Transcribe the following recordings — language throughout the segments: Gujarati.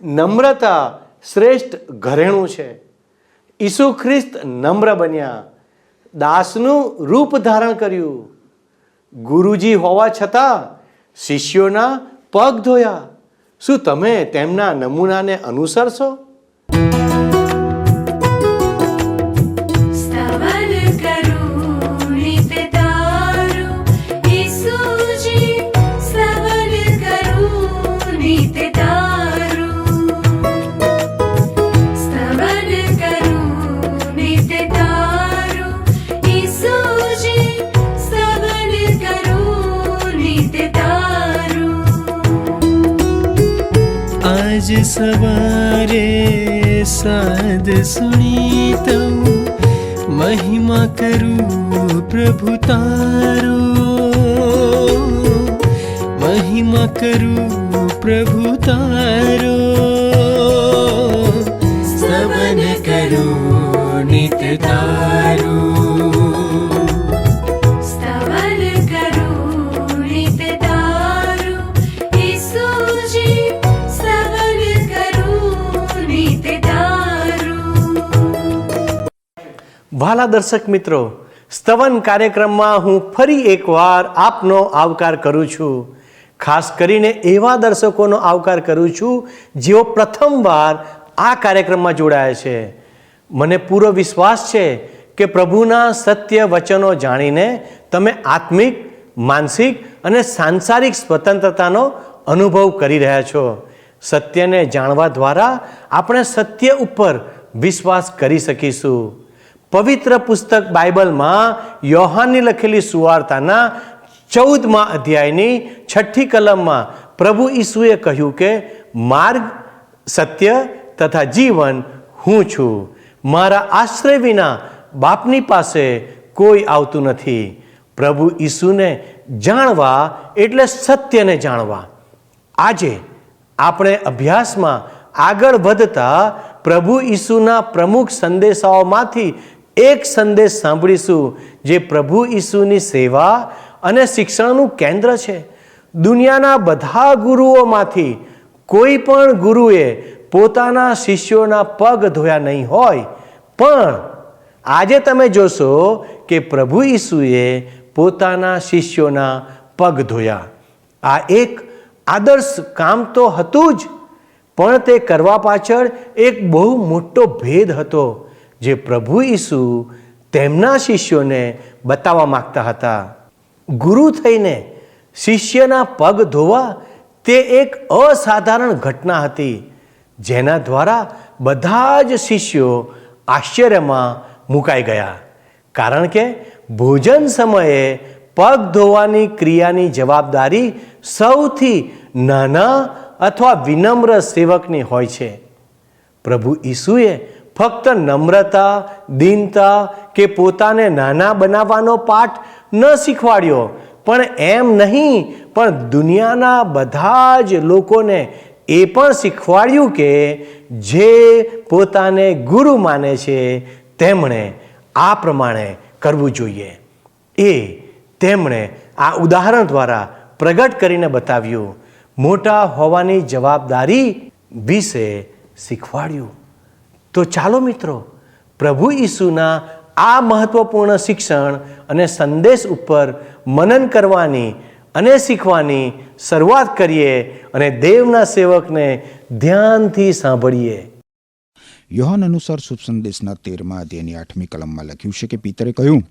નમ્રતા શ્રેષ્ઠ ઘરેણું છે. ઈસુ ખ્રિસ્ત નમ્ર બન્યા, દાસનું રૂપ ધારણ કર્યું, ગુરુજી હોવા છતાં શિષ્યોના પગ ધોયા. શું તમે તેમના નમૂનાને અનુસરશો? आज सवारे साध सुनी तऊ महिमा करूं प्रभु तारो, महिमा करूं प्रभु तारो, स्तवन करूं नित तारो. વહાલા દર્શક મિત્રો, સ્તવન કાર્યક્રમમાં હું ફરી એકવાર આપનો આવકાર કરું છું. ખાસ કરીને એવા દર્શકોનો આવકાર કરું છું જેઓ પ્રથમવાર આ કાર્યક્રમમાં જોડાયા છે. મને પૂરો વિશ્વાસ છે કે પ્રભુના સત્ય વચનો જાણીને તમે આત્મિક, માનસિક અને સાંસારિક સ્વતંત્રતાનો અનુભવ કરી રહ્યા છો. સત્યને જાણવા દ્વારા આપણે સત્ય ઉપર વિશ્વાસ કરી શકીશું. પવિત્ર પુસ્તક બાઇબલમાં યોહાનની લખેલી સુવાર્તાના 14મા અધ્યાયની 6ઠી કલમમાં પ્રભુ ઈસુએ કહ્યું કે માર્ગ, સત્ય તથા જીવન હું છું. મારા આશ્રય વિના બાપની પાસે કોઈ આવતું નથી. પ્રભુ ઈસુને જાણવા એટલે સત્યને જાણવા. આજે આપણે અભ્યાસમાં આગળ વધતા પ્રભુ ઈસુના પ્રમુખ સંદેશાઓમાંથી એક સંદેશ સાંભળીશું જે પ્રભુ ઈસુની સેવા અને શિક્ષણનું કેન્દ્ર છે. દુનિયાના બધા ગુરુઓમાંથી કોઈ પણ ગુરુએ પોતાના શિષ્યોના પગ ધોયા નહીં હોય, પણ આજે તમે જોશો કે પ્રભુ ઈસુએ પોતાના શિષ્યોના પગ ધોયા. આ એક આદર્શ કામ તો હતું જ, પણ તે કરવા પાછળ એક બહુ મોટો ભેદ હતો જે પ્રભુ ઈસુ તેમના શિષ્યોને બતાવવા માંગતા હતા. ગુરુ થઈને શિષ્યના પગ ધોવા તે એક અસાધારણ ઘટના હતી, જેના દ્વારા બધા જ શિષ્યો આશ્ચર્યમાં મુકાઈ ગયા. કારણ કે ભોજન સમયે પગ ધોવાની ક્રિયાની જવાબદારી સૌથી નાના અથવા વિનમ્ર સેવકની હોય છે. પ્રભુ ઈસુએ ફક્ત નમ્રતા, દીનતા કે પોતાને નાના બનાવવાનો પાઠ ન શીખવાડ્યો, પણ એમ નહીં, પણ દુનિયાના બધા જ લોકોને એ પણ શીખવાડ્યું કે જે પોતાને ગુરુ માને છે તેમણે આ પ્રમાણે કરવું જોઈએ. એ તેમણે આ ઉદાહરણ દ્વારા પ્રગટ કરીને બતાવ્યું. મોટા હોવાની જવાબદારી વિશે શીખવાડ્યું. તો ચાલો મિત્રો, પ્રભુ ઈસુના આ મહત્વપૂર્ણ શિક્ષણ અને સંદેશ ઉપર મનન કરવાની અને શીખવાની શરૂઆત કરીએ અને દેવના સેવકને ધ્યાનથી સાંભળીએ. યોહાન અનુસાર શુભ સંદેશના 13મા અધ્યાયની 8મી કલમમાં લખ્યું છે કે પિતરે કહ્યું,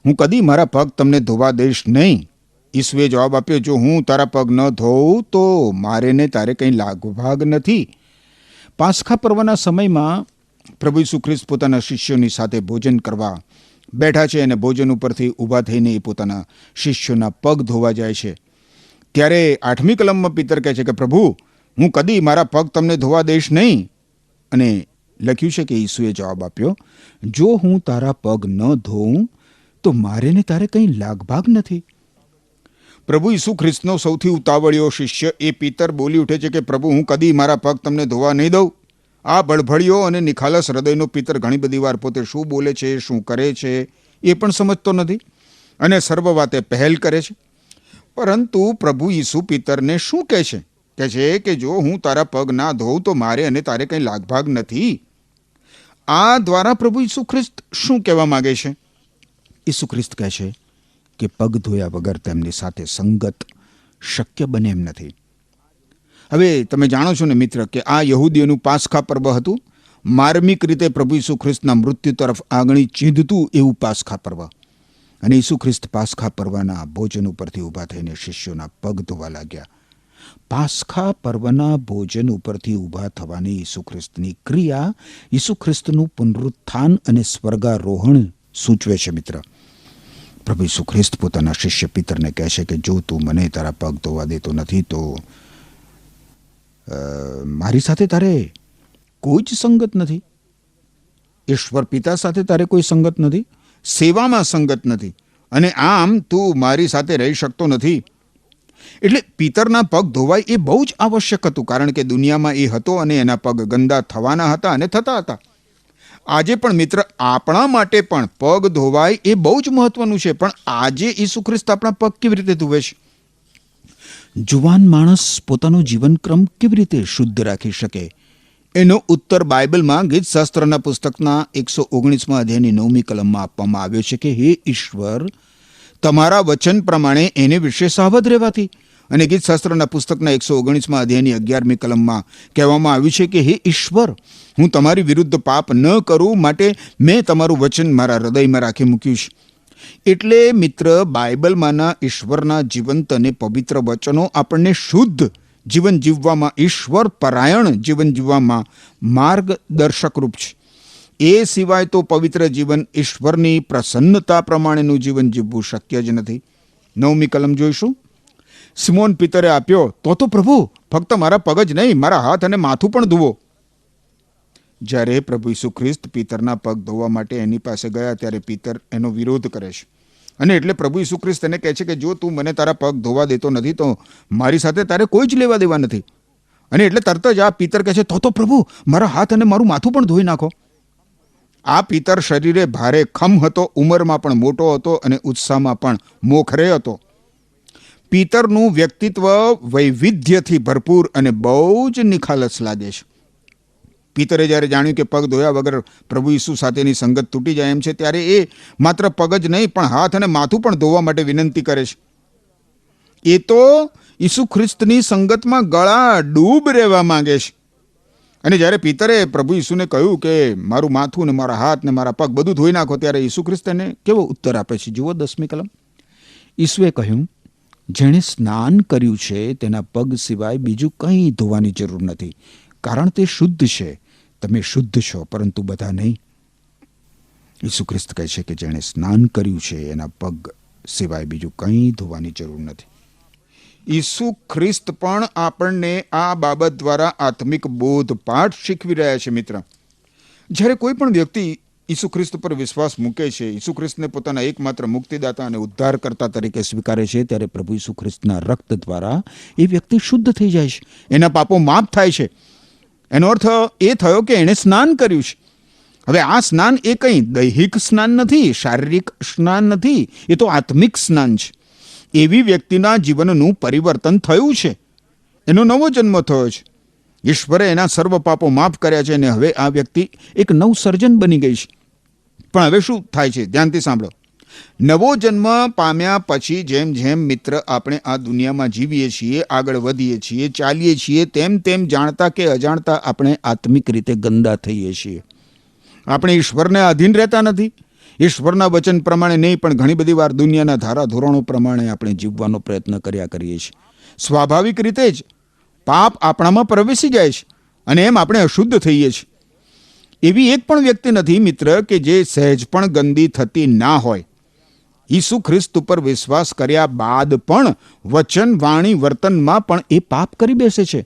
હું કદી મારા પગ તમને ધોવા દઈશ નહીં. ઈસુએ જવાબ આપ્યો, જો હું તારા પગ ન ધોઉં તો મારે ને તારે કંઈ લાગભાગ નથી. પાસખા પર્વના સમયમાં પ્રભુ ઈસુ ખ્રિસ્ત પોતાના શિષ્યોની સાથે ભોજન કરવા બેઠા છે અને ભોજન ઉપરથી ઊભા થઈને એ પોતાના શિષ્યોના પગ ધોવા જાય છે. ત્યારે 8મી કલમમાં પિતર કહે છે કે પ્રભુ, હું કદી મારા પગ તમને ધોવા દઈશ નહીં. અને લખ્યું છે કે ઈસુએ જવાબ આપ્યો, જો હું તારા પગ ન ધોઉં તો મારે ને તારે કંઈ લાગભાગ નથી. પ્રભુ ઈસુ ખ્રિસ્તનો સૌથી ઉતાવળિયો શિષ્ય એ પિતર બોલી ઉઠે છે કે પ્રભુ, હું કદી મારા પગ તમને ધોવા નહીં દઉં. આ બળભળિયો અને નિખાલસ હૃદયનો પિતર ઘણી બધી વાર પોતે શું બોલે છે, શું કરે છે એ પણ સમજતો નથી અને સર્વ વાતે પહેલ કરે છે. પરંતુ પ્રભુ ઈસુ પિતરને શું કહે છે? કહે છે કે જો હું તારા પગ ના ધોઉં તો મારે અને તારે કંઈ લાગભાગ નથી. આ દ્વારા પ્રભુ ઈસુ ખ્રિસ્ત શું કહેવા માંગે છે? ઈસુ ખ્રિસ્ત કહે છે કે પગ ધોયા વગર તેમની સાથે સંગત શક્ય બને એમ નથી. હવે તમે જાણો છો ને મિત્ર કે આ યહૂદીઓનું પાસખા પર્વ હતું. માર્મિક રીતે પ્રભુ ઈસુ ખ્રિસ્તના મૃત્યુ તરફ આંગળી ચીંધતું એવું પાસખા પર્વ. અને ઈસુ ખ્રિસ્ત પાસખા પર્વના ભોજન ઉપરથી ઊભા થઈને શિષ્યોના પગ ધોવા લાગ્યા. પાસખા પર્વના ભોજન ઉપરથી ઊભા થવાની ઈસુ ખ્રિસ્તની ક્રિયા ઈસુ ખ્રિસ્તનું પુનરુત્થાન અને સ્વર્ગારોહણ સૂચવે છે મિત્ર. પ્રભુ ઈસુ ખ્રિસ્ત પોતાના શિષ્ય પિતરને કહે છે કે જો તું મને તારા પગ ધોવા દેતો નથી તો મારી સાથે તારે કોઈ જ સંગત નથી. ઈશ્વર પિતા સાથે તારે કોઈ સંગત નથી, સેવામાં સંગત નથી, અને આમ તું મારી સાથે રહી શકતો નથી. એટલે પિતરના પગ ધોવાય એ બહુ જ આવશ્યક હતું, કારણ કે દુનિયામાં એ હતો અને એના પગ ગંદા થવાના હતા અને થતા હતા. આજે પણ મિત્ર આપણા માટે પણ પગ ધોવાય એ બહુ જ મહત્વનું છે. પણ આજે ઈસુ ખ્રિસ્ત આપણા પગ કેવી રીતે ધોવે છે? જુવાન માણસ પોતાનો જીવનક્રમ કેવી રીતે શુદ્ધ રાખી શકે? એનો ઉત્તર બાઇબલમાં ગીતશાસ્ત્રના પુસ્તકના 119મા અધ્યાયની 9મી કલમમાં આપવામાં આવ્યો છે કે હે ઈશ્વર, તમારા વચન પ્રમાણે એને વિશે સાવધ રહેવાથી. અને ગીતશાસ્ત્રના પુસ્તકના 119મા અધ્યાયની 11મી કલમમાં કહેવામાં આવ્યું છે કે હે ઈશ્વર, હું તમારી વિરુદ્ધ પાપ ન કરું માટે મેં તમારું વચન મારા હૃદયમાં રાખી મૂક્યું છે. એટલે મિત્ર બાઇબલમાંના ઈશ્વરના જીવંત અને પવિત્ર વચનો આપણને શુદ્ધ જીવન જીવવામાં, ઈશ્વર પરાયણ જીવન જીવવામાં માર્ગદર્શક રૂપ છે. એ સિવાય તો પવિત્ર જીવન, ઈશ્વરની પ્રસન્નતા પ્રમાણેનું જીવન જીવવું શક્ય જ નથી. 9મી કલમ જોઈશું. સિમોન પિતરે આપ્યો તો પ્રભુ ફક્ત મારા પગ જ નહીં, મારા હાથ અને માથું પણ ધુવો. જ્યારે પ્રભુ ઈસુ ખ્રિસ્ત પિતરના પગ ધોવા માટે એની પાસે ગયા ત્યારે પિતર એનો વિરોધ કરે છે. અને એટલે પ્રભુ ઈસુ ખ્રિસ્ત એને કહે છે કે જો તું મને તારા પગ ધોવા દેતો નથી તો મારી સાથે તારે કોઈ જ લેવા દેવા નથી. અને એટલે તરત જ આ પિતર કહે છે તો પ્રભુ મારા હાથ અને મારું માથું પણ ધોઈ નાખો. આ પિતર શરીરે ભારે ખમ હતો, ઉંમરમાં પણ મોટો હતો અને ઉત્સાહમાં પણ મોખરે હતો. પિતરનું વ્યક્તિત્વ વૈવિધ્યથી ભરપૂર અને બહુ જ નિખાલસ લાગે છે. પિતરે જ્યારે જાણ્યું કે પગ ધોયા વગર પ્રભુ ઈસુ સાથેની સંગત તૂટી જાય એમ છે, ત્યારે એ માત્ર પગ જ નહીં પણ હાથ અને માથું પણ ધોવા માટે વિનંતી કરે છે. એ તો ઈસુ ખ્રિસ્તની સંગતમાં ગળા ડૂબ રહેવા માંગે છે. અને જ્યારે પિતરે પ્રભુ ઈસુને કહ્યું કે મારું માથું ને મારા હાથ ને મારા પગ બધું ધોઈ નાખો, ત્યારે ઈસુ ખ્રિસ્ત એને કેવો ઉત્તર આપે છે? જુઓ 10મી કલમ. ઈસુએ કહ્યું, જેણે સ્નાન કર્યું છે તેના પગ સિવાય બીજું કંઈ ધોવાની જરૂર નથી, કારણ તે શુદ્ધ છે. તમે શુદ્ધ છો, પરંતુ બધા નહીં. ઈસુ ખ્રિસ્ત કહે છે કે જેણે સ્નાન કર્યું છે એના પગ સિવાય બીજું કંઈ ધોવાની જરૂર નથી. ઈસુ ખ્રિસ્ત પણ આપણને આ બાબત દ્વારા આત્મિક બોધ પાઠ શીખવી રહ્યા છે મિત્ર. જ્યારે કોઈ પણ વ્યક્તિ ઈસુ ખ્રિસ્ત પર વિશ્વાસ મૂકે છે, ઈસુ ખ્રિસ્તને પોતાના એકમાત્ર મુક્તિદાતા અને ઉદ્ધારકર્તા તરીકે સ્વીકારે છે, ત્યારે પ્રભુ ઈસુ ખ્રિસ્તના રક્ત દ્વારા એ વ્યક્તિ શુદ્ધ થઈ જાય છે, એના પાપો માફ થાય છે. એનો અર્થ એ થયો કે એણે સ્નાન કર્યું છે. હવે આ સ્નાન એ કંઈ દૈહિક સ્નાન નથી, શારીરિક સ્નાન નથી, એ તો આત્મિક સ્નાન છે. એવી વ્યક્તિના જીવનનું પરિવર્તન થયું છે, એનો નવો જન્મ થયો છે. ઈશ્વરે એના સર્વ પાપો માફ કર્યા છે અને હવે આ વ્યક્તિ એક નવ સર્જન બની ગઈ છે. પણ હવે શું થાય છે? ધ્યાનથી સાંભળો. નવો જન્મ પામ્યા પછી જેમ જેમ મિત્ર આપણે આ દુનિયામાં જીવીએ છીએ, આગળ વધીએ છીએ, ચાલીએ છીએ, તેમ તેમ જાણતા કે અજાણતા આપણે આત્મિક રીતે ગંદા થઈએ છીએ. આપણે ઈશ્વરને આધીન રહેતા નથી. ઈશ્વરના વચન પ્રમાણે નહીં, પણ ઘણી બધી વાર દુનિયાના ધારાધોરણો પ્રમાણે આપણે જીવવાનો પ્રયત્ન કર્યા કરીએ છીએ. સ્વાભાવિક રીતે જ પાપ આપણામાં પ્રવેશી જાય છે અને એમ આપણે અશુદ્ધ થઈએ છીએ. એવી એક પણ વ્યક્તિ નથી મિત્ર કે જે સહેજ પણ ગંદી થતી ના હોય. ઈસુ ખ્રિસ્ત ઉપર વિશ્વાસ કર્યા બાદ પણ વચન, વાણી, વર્તનમાં પણ એ પાપ કરી બેસે છે.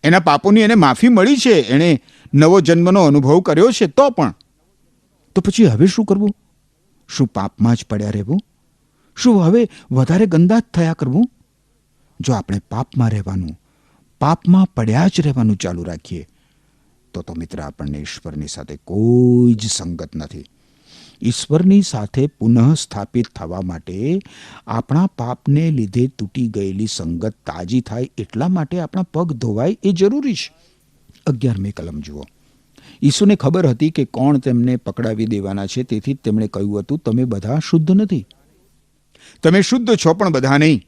એના પાપોની એને માફી મળી છે, એણે નવો જન્મનો અનુભવ કર્યો છે, તો પણ. તો પછી હવે શું કરવું? શું પાપમાં જ પડ્યા રહેવું? શું હવે વધારે ગંદા જ થયા કરવું? જો આપણે પાપમાં રહેવાનું, પાપમાં પડ્યા જ રહેવાનું ચાલુ રાખીએ તો મિત્ર આપણને ઈશ્વરની સાથે કોઈ જ સંગત નથી. ઈશ્વરની સાથે પુનઃ સ્થાપિત થવા માટે આપણા પાપને લીધે તૂટી ગયેલી સંગત તાજી થાય એટલા માટે આપણા પગ ધોવાય એ જરૂરી છે. 11મી કલમ જુઓ. ઈસુને ખબર હતી કે કોણ તેમને પકડાવી દેવાના છે, તેથી જ તેમણે કહ્યું હતું, તમે બધા શુદ્ધ નથી. તમે શુદ્ધ છો પણ બધા નહીં.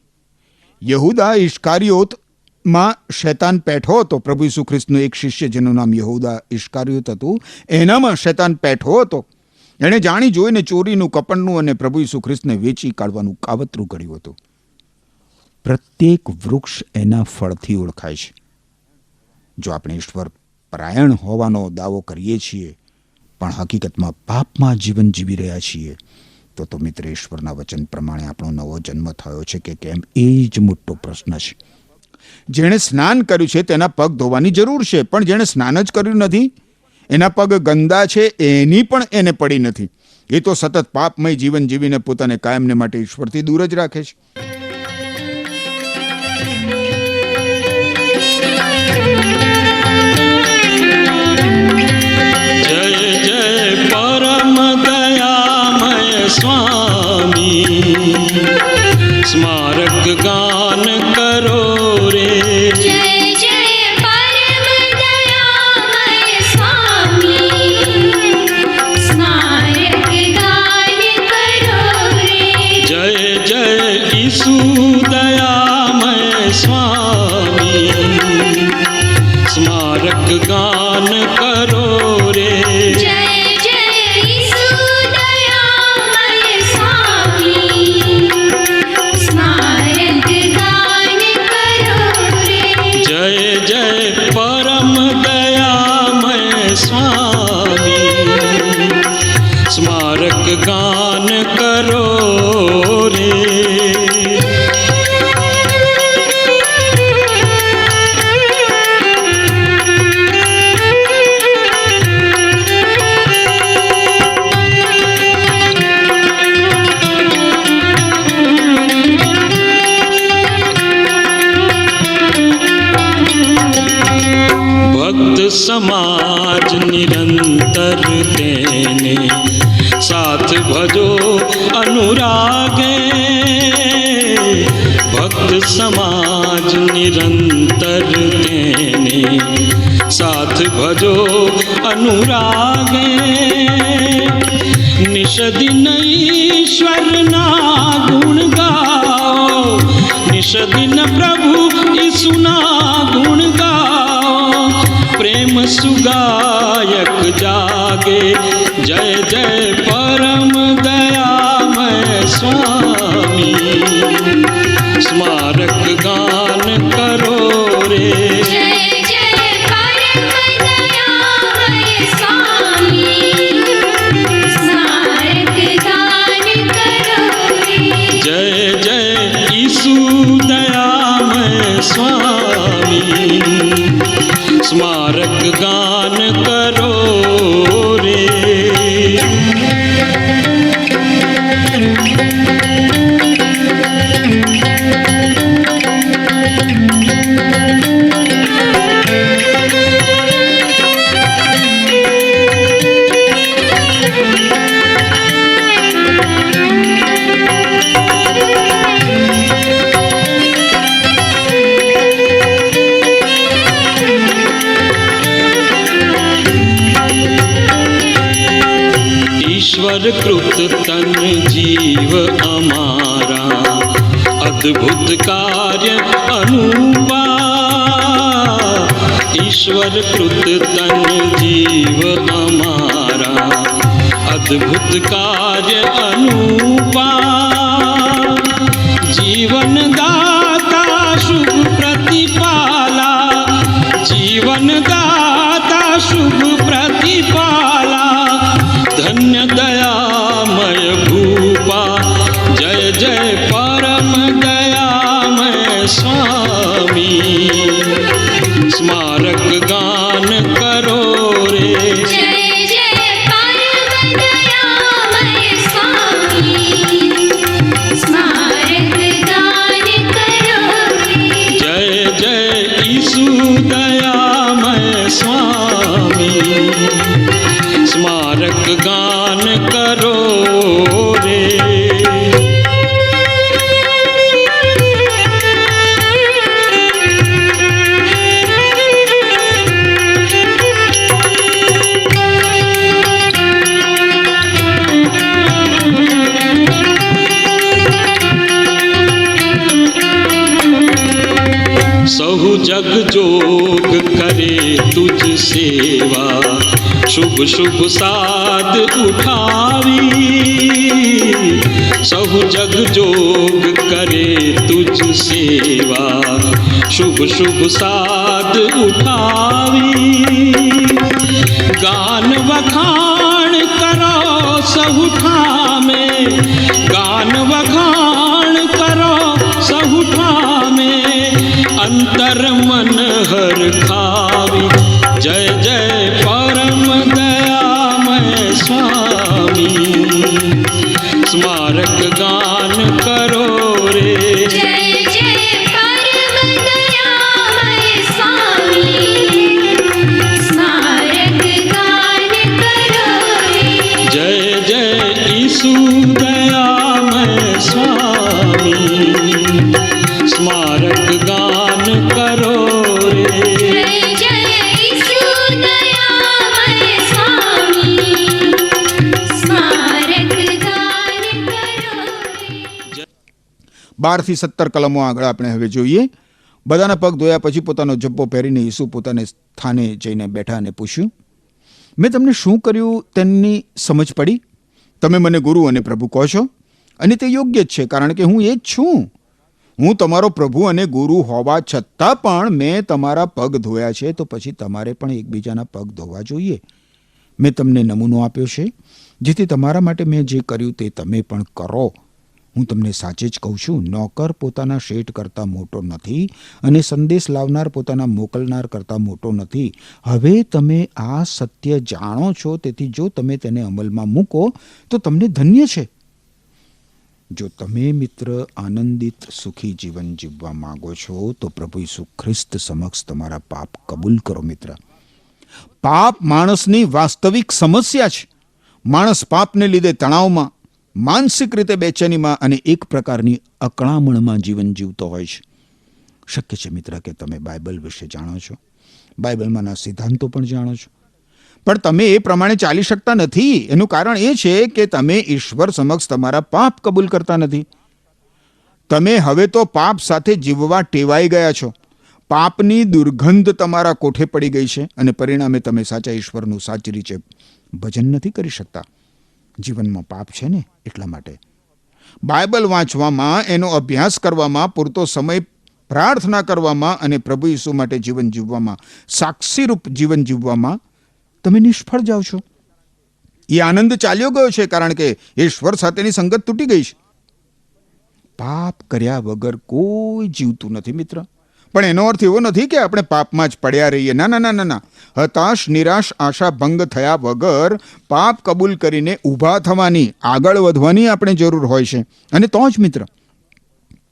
યહૂદા ઇસ્કારિયોતમાં શૈતાન પેઠો હતો. પ્રભુ ઈસુ ખ્રિસ્તનો એક શિષ્ય જેનું નામ યહૂદા ઇસ્કારિયોત હતું, એનામાં શૈતાન પેઠો હતો. એણે જાણી જોઈને ચોરીનું, કપટનું અને પ્રભુ ઈસુ ખ્રિસ્તને વેચી કાઢવાનું કાવતરું કર્યું હતું. પ્રત્યેક વૃક્ષ એના ફળથી ઓળખાય છે. જો આપણે ઈશ્વર પરાયણ હોવાનો દાવો કરીએ છીએ પણ હકીકતમાં પાપમાં જીવન જીવી રહ્યા છીએ, તો મિત્ર ઈશ્વરના વચન પ્રમાણે આપણો નવો જન્મ થયો છે કે કેમ, એ જ મોટો પ્રશ્ન છે. જેણે સ્નાન કર્યું છે તેના પગ ધોવાની જરૂર છે, પણ જેણે સ્નાન જ કર્યું નથી, એના પગ ગંદા છે, એની પણ એને પડી નથી. એ તો સતત પાપમય જીવન જીવીને પોતાને કાયમને માટે ઈશ્વરથી દૂર જ રાખે છે. स्वामी स्मारक गान करो रे. जय जय परम दयामय स्वामी स्मारक गान करो रे. जय जय ईसु दयामय स्वामी स्मारक गान करो रे. स्मारक गान करो रे. भक्त समाज निरंतर देने साथ भजो अनुरागे. भक्त समाज निरंतर देने साथ भजो अनुरागे. निश दिन ईश्वर ना गुण गाओ, निश दिन प्रभु यीशु ना गुण गाओ. प्रेम सुगायक जागे. जय जय परम दयामय स्वामी स्मारक गान करो रे. जय जय परम दयामय स्वामी स्मारक गान करो रे. जय जय ईसु दयामय स्वामी स्मारक गान करो रे. ईश्वर कृत तन जीव हमारा अद्भुत कार्य अनुपा. ईश्वर कृत तन जीव हमारा अद्भुत कार्य अनुपा. जीवन दाता शुभ प्रतिपाला, जीवन दाता शुभ प्रतिपाला. धन्य दयामय भूपा. जय जय परम दयामय स्वामी स्मारक गान करो रे. जय जय परम दयामय स्वामी स्मारक गान करो रे. जय जय ईसु दयामय स्वामी स्मारक गान करो करे तुझ सेवा शुभ शुभ साध उठावी सहु जग जोग करे तुझ सेवा शुभ शुभ साध उठावी गान वखाण करो सहु ठामे गान वखाण करो सहु ठामे अंतर मन हर खावी जय जय परम दयामय स्वामी स्मारक गान करो रे जय जय परम दयामय स्वामी स्मारक गान करो रे जय जय ईसु दयामय स्वामी स्मारक गान करो रे जय जय ईशु दयामय स्वामी स्मारक गान करो रे 12 થી 17 કલમો આગળ આપણે હવે જોઈએ. બધાના પગ ધોયા પછી પોતાનો જબ્બો પહેરીને ઈસુ પોતાને સ્થાને જઈને બેઠા અને પૂછ્યું, મેં તમને શું કર્યું તેની સમજ પડી? તમે મને ગુરુ અને પ્રભુ કહો છો અને તે યોગ્ય જ છે, કારણ કે હું એ જ છું. હું તમારો પ્રભુ અને ગુરુ હોવા છતાં પણ મેં તમારા પગ ધોયા છે, તો પછી તમારે પણ એકબીજાના પગ ધોવા જોઈએ. મેં તમને નમૂનો આપ્યો છે, જેથી તમારા માટે મેં જે કર્યું તે તમે પણ કરો. હું તમને સાચે જ કહું છું, નોકર પોતાના શેઠ કરતાં મોટો નથી અને સંદેશ લાવનાર પોતાના મોકલનાર કરતાં મોટો નથી. હવે તમે આ સત્ય જાણો છો, તેથી જો તમે તેને અમલમાં મૂકો તો તમને ધન્ય છે. જો તમે મિત્ર આનંદિત સુખી જીવન જીવવા માંગો છો તો પ્રભુ ઈસુ ખ્રિસ્ત સમક્ષ તમારા પાપ કબૂલ કરો. મિત્ર, પાપ માણસની વાસ્તવિક સમસ્યા છે. માણસ પાપને લીધે તણાવમાં, માનસિક રીતે બેચેનીમાં અને એક પ્રકારની અકળામણમાં જીવન જીવતો હોય છે. શક્ય છે મિત્ર કે તમે બાઇબલ વિશે જાણો છો, બાઇબલમાંના સિદ્ધાંતો પણ જાણો છો, પણ તમે એ પ્રમાણે ચાલી શકતા નથી. એનું કારણ એ છે કે તમે ઈશ્વર સમક્ષ તમારા પાપ કબૂલ કરતા નથી. તમે હવે તો પાપ સાથે જીવવા ટેવાઈ ગયા છો. પાપની દુર્ગંધ તમારા કોઠે પડી ગઈ છે અને પરિણામે તમે સાચા ઈશ્વરનું સાચી રીતે ભજન નથી કરી શકતા. જીવનમાં પાપ છે ને એટલા માટે બાઇબલ વાંચવામાં, એનો અભ્યાસ કરવામાં, પૂરતો સમય પ્રાર્થના કરવામાં અને પ્રભુ ઈસુ માટે જીવન જીવવામાં, સાક્ષીરૂપ જીવન જીવવામાં તમે નિષ્ફળ જાઓ છો. એ આનંદ ચાલ્યો ગયો છે, કારણ કે ઈશ્વર સાથેની સંગત તૂટી ગઈ છે. પાપ કર્યા વગર કોઈ જીવતું નથી મિત્ર. પણ એનો અર્થ એવો નથી કે આપણે પાપમાં જ પડ્યા રહીએ. ના ના ના ના ના. હતાશ, નિરાશ, આશા ભંગ થયા વગર પાપ કબૂલ કરીને ઊભા થવાની, આગળ વધવાની આપણે જરૂર હોય છે. અને તો જ મિત્ર,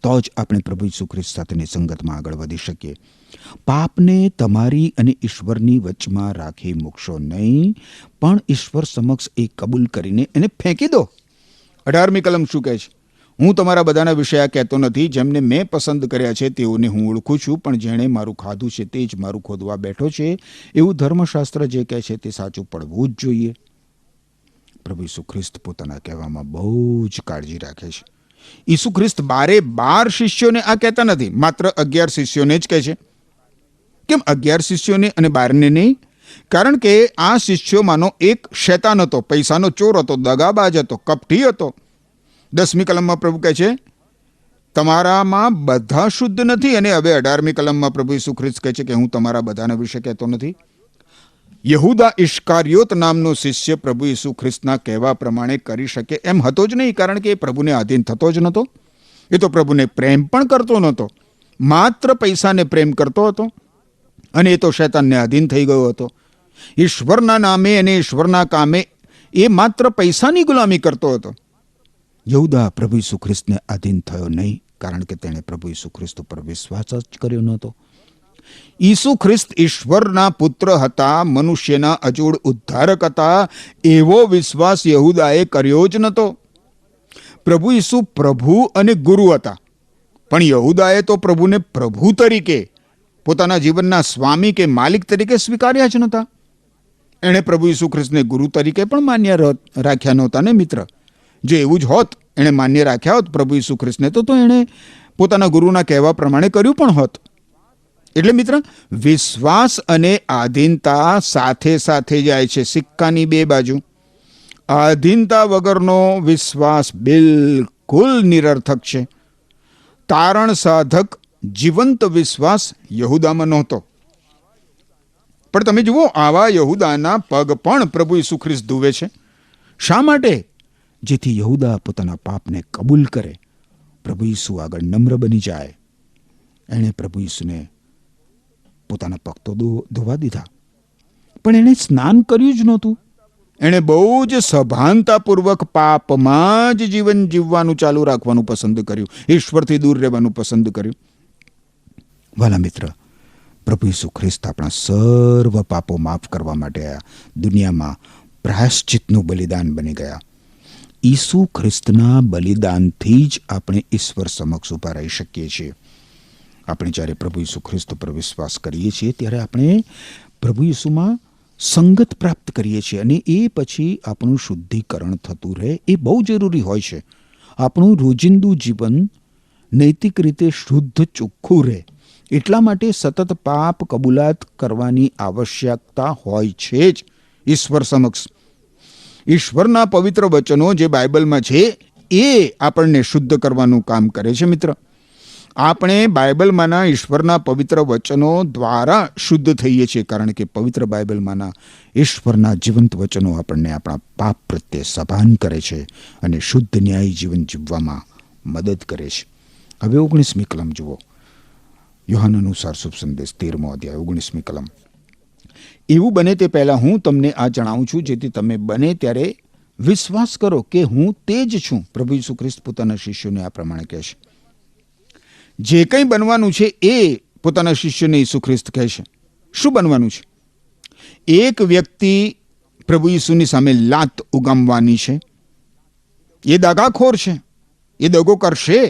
તો જ આપણે પ્રભુ ઈસુ ખ્રિસ્ત સાથેની સંગતમાં આગળ વધી શકીએ. પાપને તમારી અને ઈશ્વરની વચમાં રાખી મૂકશો નહીં, પણ ઈશ્વર સમક્ષ એ કબૂલ કરીને એને ફેંકી દો. 18મી કલમ શું કહે છે? હું તમારા બધાના વિશે આ કહેતો નથી. જેમને મેં પસંદ કર્યા છે તેઓને હું ઓળખું છું, પણ જેણે મારું ખાધું છે તે જ મારું ખોદવા બેઠો છે. એવું ધર્મશાસ્ત્ર જે કહે છે તે સાચું પડવું જ જોઈએ. પ્રભુ ઈસુ ખ્રિસ્ત પોતાના કહેવામાં બહુ જ કાળજી રાખે છે. ઈસુ ખ્રિસ્ત 12 શિષ્યોને આ કહેતા નથી, માત્ર 11 શિષ્યોને જ કહે છે. કેમ 11 શિષ્યોને અને 12ને નહીં? કારણ કે આ શિષ્યોમાંનો એક શૈતાન હતો, પૈસાનો ચોર હતો, દગાબાજ હતો, કપટી હતો. 10મી કલમમાં પ્રભુ કહે છે તમારામાં બધા શુદ્ધ નથી. અને હવે 18મી કલમમાં પ્રભુ ઈસુ ખ્રિસ્ત કહે છે કે હું તમારા બધાના વિશે કહેતો નથી. યહૂદા ઇશ્કારિયોત નામનો શિષ્ય પ્રભુ ઈસુ ખ્રિસ્તના કહેવા પ્રમાણે કરી શકે એમ હતો જ નહીં, કારણ કે એ પ્રભુને આધીન થતો જ નહોતો. એ તો પ્રભુને પ્રેમ પણ કરતો નહોતો, માત્ર પૈસાને પ્રેમ કરતો હતો અને એ તો શૈતાનને આધીન થઈ ગયો હતો. ઈશ્વરના નામે અને ઈશ્વરના કામે એ માત્ર પૈસાની ગુલામી કરતો હતો. યહૂદા પ્રભુ ઈસુ ખ્રિસ્તને આધીન થયો નહીં, કારણ કે તેણે પ્રભુ ઈસુ ખ્રિસ્ત ઉપર વિશ્વાસ જ કર્યો નહોતો. ઈસુ ખ્રિસ્ત ઈશ્વરના પુત્ર હતા, મનુષ્યના અજોડ ઉદ્ધારક હતા, એવો વિશ્વાસ યહૂદાએ કર્યો જ નહોતો. પ્રભુ ઈસુ પ્રભુ અને ગુરુ હતા, પણ યહૂદાએ તો પ્રભુને પ્રભુ તરીકે, પોતાના જીવનના સ્વામી કે માલિક તરીકે સ્વીકાર્યા જ નહોતા. એણે પ્રભુ ઈસુ ખ્રિસ્તને ગુરુ તરીકે પણ માન્ય રાખ્યા નહોતા ને મિત્ર. જો એવું જ હોત, એણે માન્ય રાખ્યા હોત પ્રભુ ઈસુ ખ્રિસ્તને, તો એણે પોતાના ગુરુના કહેવા પ્રમાણે કર્યું પણ હોત. એટલે મિત્ર, વિશ્વાસ અને આધીનતા સાથે સાથે જાય છે, સિક્કાની બે બાજુ. આધીનતા વગરનો વિશ્વાસ બિલકુલ નિરર્થક છે. તારણ સાધક જીવંત વિશ્વાસ યહૂદામાં નહોતો. પણ તમે જુઓ, આવા યહૂદાના પગ પણ પ્રભુ ઈસુ ખ્રિસ્ત ધુવે છે. શા માટે? જેથી યહૂદા પોતાના પાપને કબૂલ કરે, પ્રભુ ઈસુ આગળ નમ્ર બની જાય. એણે પ્રભુ ઈસુને પોતાના પગ તો ધોવા દીધા, પણ એણે સ્નાન કર્યું જ નહોતું. એણે બહુ જ સભાનતાપૂર્વક પાપમાં જ જીવન જીવવાનું ચાલુ રાખવાનું પસંદ કર્યું, ઈશ્વરથી દૂર રહેવાનું પસંદ કર્યું. વાલા મિત્ર, પ્રભુ ઈસુ ખ્રિસ્ત આપણા સર્વ પાપો માફ કરવા માટે આ દુનિયામાં પ્રાયશ્ચિતનું બલિદાન બની ગયા. ઈસુ ખ્રિસ્તના બલિદાનથી જ આપણે ઈશ્વર સમક્ષ ઊભા રહી શકીએ છીએ. આપણે જ્યારે પ્રભુ ઈસુ ખ્રિસ્ત પર વિશ્વાસ કરીએ છીએ ત્યારે આપણે પ્રભુ ઈસુમાં સંગત પ્રાપ્ત કરીએ છીએ, અને એ પછી આપણું શુદ્ધિકરણ થતું રહે એ બહુ જરૂરી હોય છે. આપણું રોજિંદુ જીવન નૈતિક રીતે શુદ્ધ ચોખ્ખું રહે, એટલા માટે સતત પાપ કબૂલાત કરવાની આવશ્યકતા હોય છે જ ઈશ્વર સમક્ષ. ઈશ્વરના પવિત્ર વચનો જે બાઇબલમાં છે એ આપણને શુદ્ધ કરવાનું કામ કરે છે. મિત્ર, આપણે બાઇબલમાંના ઈશ્વરના પવિત્ર વચનો દ્વારા શુદ્ધ થઈએ છીએ, કારણ કે પવિત્ર બાઇબલમાંના ઈશ્વરના જીવંત વચનો આપણને આપણા પાપ પ્રત્યે સભાન કરે છે અને શુદ્ધ ન્યાયી જીવન જીવવામાં મદદ કરે છે. હવે 19મી કલમ જુઓ. યોહાન અનુસાર શુભ સંદેશ 13મો અધ્યાય 19મી કલમ. એવું બને તે પહેલાં હું તમને આ જણાવું છું, જેથી તમે બને ત્યારે વિશ્વાસ કરો કે હું તે જ છું. પ્રભુ ઈસુ ખ્રિસ્ત પોતાના શિષ્યોને આ પ્રમાણે કહે છે. જે કંઈ બનવાનું છે એ પોતાના શિષ્યોને ઈસુ ખ્રિસ્ત કહે છે. શું બનવાનું છે? એક વ્યક્તિ પ્રભુ ઈસુની સામે લાત ઉગામવાની છે. એ દગાખોર છે, એ દગો કરશે,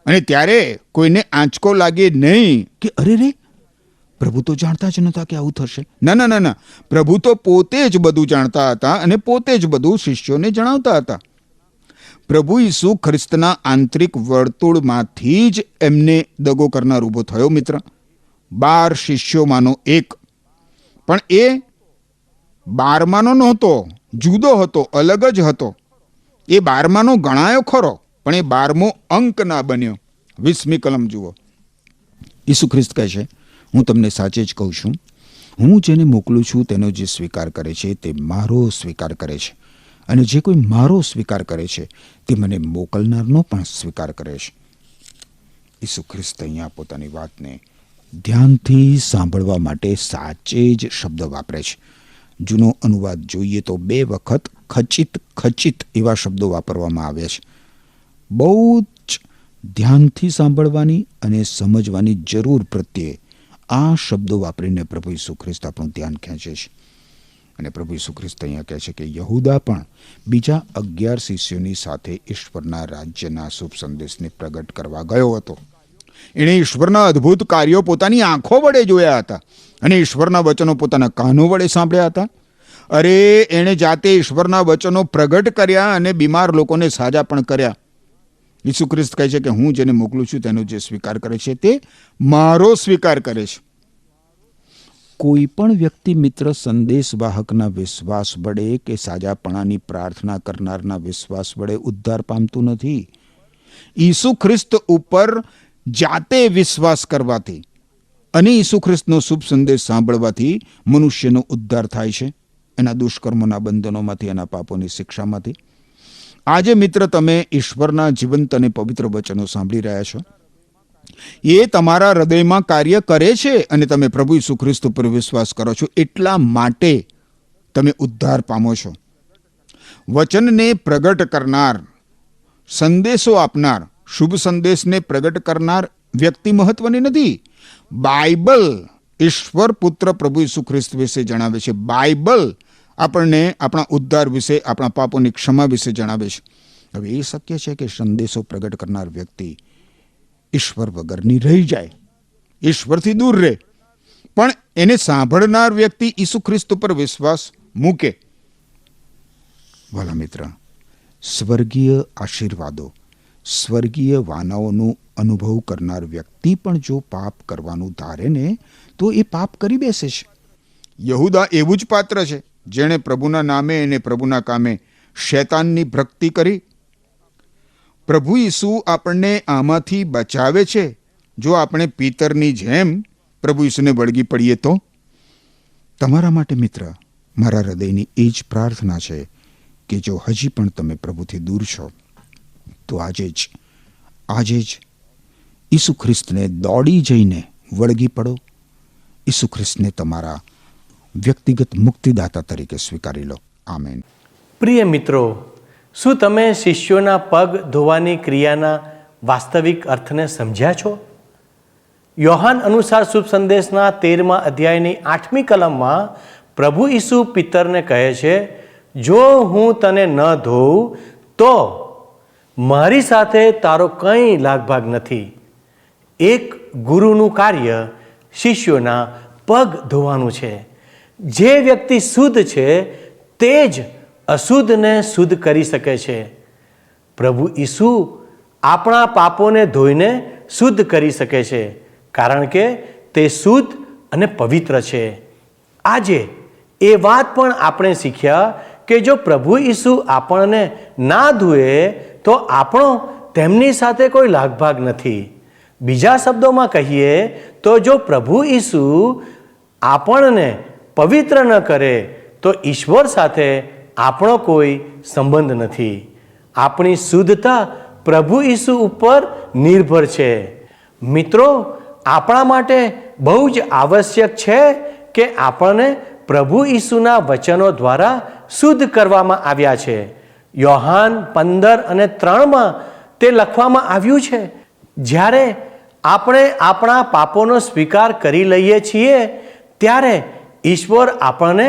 અને ત્યારે કોઈને આંચકો લાગે નહીં કે અરે રે, પ્રભુ તો જાણતા જ નહોતા કે આવું થશે. ના ના ના ના, પ્રભુ તો પોતે જ બધું જાણતા હતા અને પોતે જ બધું શિષ્યોને જણાવતા હતા. પ્રભુ ઈસુ ખ્રિસ્તના આંતરિક વર્તુળમાંથી જ એમને દગો કરનાર ઊભો થયો. મિત્ર, 12 શિષ્યોમાંનો એક, પણ એ 12માનો નહોતો, જુદો હતો, અલગ જ હતો. એ 12માનો ગણાયો ખરો, પણ એ 12મો અંક ના બન્યો. 20મી કલમ જુઓ. ઈસુ ખ્રિસ્ત કહે છે, હું તમને સાચે જ કહું છું, હું જેને મોકલું છું તેનો જે સ્વીકાર કરે છે તે મારો સ્વીકાર કરે છે, અને જે કોઈ મારો સ્વીકાર કરે છે તે મને મોકલનારનો પણ સ્વીકાર કરે છે. ઈસુ ખ્રિસ્ત અહીંયા પોતાની વાતને ધ્યાનથી સાંભળવા માટે સાચે જ શબ્દ વાપરે છે. જૂનો અનુવાદ જોઈએ તો 2 વખત ખચિત ખચિત એવા શબ્દો વાપરવામાં આવ્યા છે. બહુ જ ધ્યાનથી સાંભળવાની અને સમજવાની જરૂર પ્રત્યે આ શબ્દો વાપરીને પ્રભુ ઈસુ ખ્રિસ્ત આપણું ધ્યાન ખેંચે છે. અને પ્રભુ ઈસુ ખ્રિસ્ત અહીંયા કહે છે કે યહૂદા પણ બીજા 11 શિષ્યોની સાથે ઈશ્વરના રાજ્યના શુભ સંદેશને પ્રગટ કરવા ગયો હતો. એણે ઈશ્વરના અદ્ભુત કાર્યો પોતાની આંખો વડે જોયા હતા અને ઈશ્વરના વચનો પોતાના કાનો વડે સાંભળ્યા હતા. અરે, એણે જાતે ઈશ્વરના વચનો પ્રગટ કર્યા અને બીમાર લોકોને સાજા પણ કર્યા. ઈસુ ખ્રિસ્ત કહે છે કે હું જેને મોકલું છું તેનો જે સ્વીકાર કરે છે તે મારો સ્વીકાર કરે છે. કોઈ પણ વ્યક્તિ મિત્ર સંદેશવાહકના વિશ્વાસ વડે કે સાજાપણાની પ્રાર્થના કરનારના વિશ્વાસ વડે ઉદ્ધાર પામતું નથી. ઈસુ ખ્રિસ્ત ઉપર જાતે વિશ્વાસ કરવાથી અને ઈસુ ખ્રિસ્તનો શુભ સંદેશ સાંભળવાથી મનુષ્યનો ઉદ્ધાર થાય છે, એના દુષ્કર્મોના બંધનોમાંથી, એના પાપોની શિક્ષામાંથી. આજે મિત્ર, તમે ઈશ્વરના જીવંત અને પવિત્ર વચનો સાંભળી રહ્યા છો. એ તમારા હૃદયમાં કાર્ય કરે છે અને તમે પ્રભુ ઈસુ ખ્રિસ્ત ઉપર વિશ્વાસ કરો છો, એટલા માટે તમે ઉદ્ધાર પામો છો. વચનને પ્રગટ કરનાર, સંદેશો આપનાર, શુભ સંદેશને પ્રગટ કરનાર વ્યક્તિ મહત્વની નથી. બાઇબલ ઈશ્વર પુત્ર પ્રભુ ઈસુ ખ્રિસ્ત વિશે જણાવે છે. બાઇબલ આપણને આપણા ઉદ્ધાર વિશે, આપણા પાપોની ક્ષમા વિશે જણાવે છે. હવે એ શક્ય છે કે સંદેશો પ્રગટ કરનાર વ્યક્તિ ઈશ્વર વગરની રહી જાય, ઈશ્વરથી દૂર રહે, પણ એને સાંભળનાર વ્યક્તિ ઈસુ ખ્રિસ્ત પર વિશ્વાસ મૂકે. વાલા મિત્ર, સ્વર્ગીય આશીર્વાદો સ્વર્ગીય વાનાઓનું અનુભવ કરનાર વ્યક્તિ પણ જો પાપ કરવાનું ધારે ને તો એ પાપ કરી બેસે છે. યહૂદા એવું જ પાત્ર છે જેણે પ્રભુના નામે અને પ્રભુના કામે શૈતાનની ભક્તિ કરી. પ્રભુ ઈસુ આપણને આમાંથી બચાવે છે જો આપણે પિતરની જેમ પ્રભુ ઈસુને વળગી પડીએ તો. તમારા માટે મિત્ર, મારા હૃદયની એ જ પ્રાર્થના છે કે જો હજી પણ તમે પ્રભુથી દૂર છો તો આજે જ ઈસુ ખ્રિસ્તને દોડી જઈને વળગી પડો. ઈસુ ખ્રિસ્તને તમારા વ્યક્તિગત મુક્તિદાતા તરીકે સ્વીકારી લો. આમેન. પ્રિય મિત્રો, શું તમે શિષ્યોના પગ ધોવાની ક્રિયાના વાસ્તવિક અર્થને સમજ્યા છો? યોહાન અનુસાર શુભ સંદેશના 13મા અધ્યાયની 8મી કલમમાં પ્રભુ ઈસુ પિતરને કહે છે, જો હું તને ન ધોઉં તો મારી સાથે તારો કંઈ લાગભાગ નથી. એક ગુરુનું કાર્ય શિષ્યોના પગ ધોવાનું છે. જે વ્યક્તિ શુદ્ધ છે તે જ અશુદ્ધને શુદ્ધ કરી શકે છે. પ્રભુ ઈસુ આપણા પાપોને ધોઈને શુદ્ધ કરી શકે છે, કારણ કે તે શુદ્ધ અને પવિત્ર છે. આજે એ વાત પણ આપણે શીખ્યા કે જો પ્રભુ ઈસુ આપણને ના ધોએ તો આપણો તેમની સાથે કોઈ લાગભાગ નથી. બીજા શબ્દોમાં કહીએ તો જો પ્રભુ ઈસુ આપણને પવિત્ર ન કરે તો ઈશ્વર સાથે આપણો કોઈ સંબંધ નથી. આપણી શુદ્ધતા પ્રભુ ઈસુ ઉપર નિર્ભર છે. મિત્રો, આપણા માટે બહુ જ આવશ્યક છે કે આપણને પ્રભુ ઈસુના વચનો દ્વારા શુદ્ધ કરવામાં આવ્યા છે. યોહાન 15:3 તે લખવામાં આવ્યું છે, જ્યારે આપણે આપણા પાપોનો સ્વીકાર કરી લઈએ છીએ ત્યારે ઈશ્વર આપણને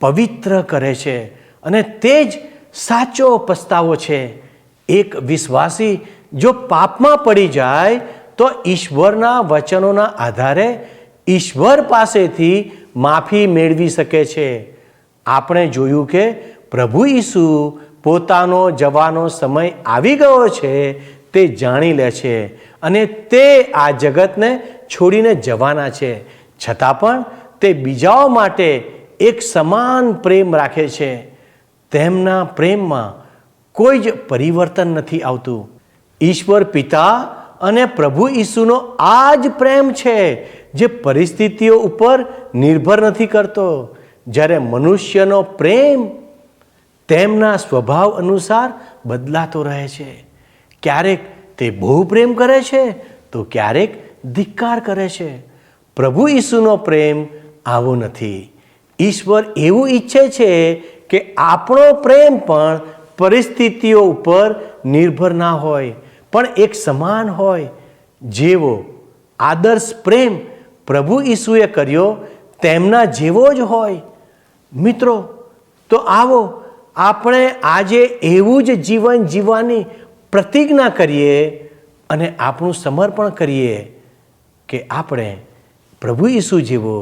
પવિત્ર કરે છે અને તે જ સાચો પસ્તાવો છે. એક વિશ્વાસી જો પાપમાં પડી જાય તો ઈશ્વરના વચનોના આધારે ઈશ્વર પાસેથી માફી મેળવી શકે છે. આપણે જોયું કે પ્રભુ ઈસુ પોતાનો જવાનો સમય આવી ગયો છે તે જાણી લે છે અને તે આ જગતને છોડીને જવાના છે. છતાં પણ તે બીજાઓ માટે એક સમાન પ્રેમ રાખે છે. તેમના પ્રેમમાં કોઈ જ પરિવર્તન નથી આવતું. ઈશ્વર પિતા અને પ્રભુ ઈસુનો આ જ પ્રેમ છે જે પરિસ્થિતિઓ ઉપર નિર્ભર નથી કરતો. જ્યારે મનુષ્યનો પ્રેમ તેમના સ્વભાવ અનુસાર બદલાતો રહે છે. ક્યારેક તે બહુ પ્રેમ કરે છે તો ક્યારેક ધિક્કાર કરે છે. પ્રભુ ઈસુનો પ્રેમ આવો નથી. ઈશ્વર એવું ઈચ્છે છે કે આપણો પ્રેમ પણ પરિસ્થિતિઓ ઉપર નિર્ભર ના હોય, પણ એક સમાન હોય. જેવો આદર્શ પ્રેમ પ્રભુ ઈસુએ કર્યો તેમના જેવો જ હોય. મિત્રો, તો આવો આપણે આજે એવું જ જીવન જીવવાની પ્રતિજ્ઞા કરીએ અને આપણું સમર્પણ કરીએ કે આપણે પ્રભુ ઈસુ જેવો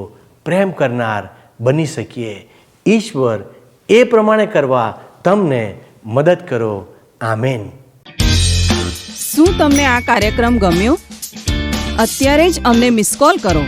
પ્રેમ કરનાર બની શકીએ. ઈશ્વર એ પ્રમાણે કરવા તમને મદદ કરો. આમેન. શું તમને આ કાર્યક્રમ ગમ્યો? અત્યારે જ અમને મિસ કોલ કરો.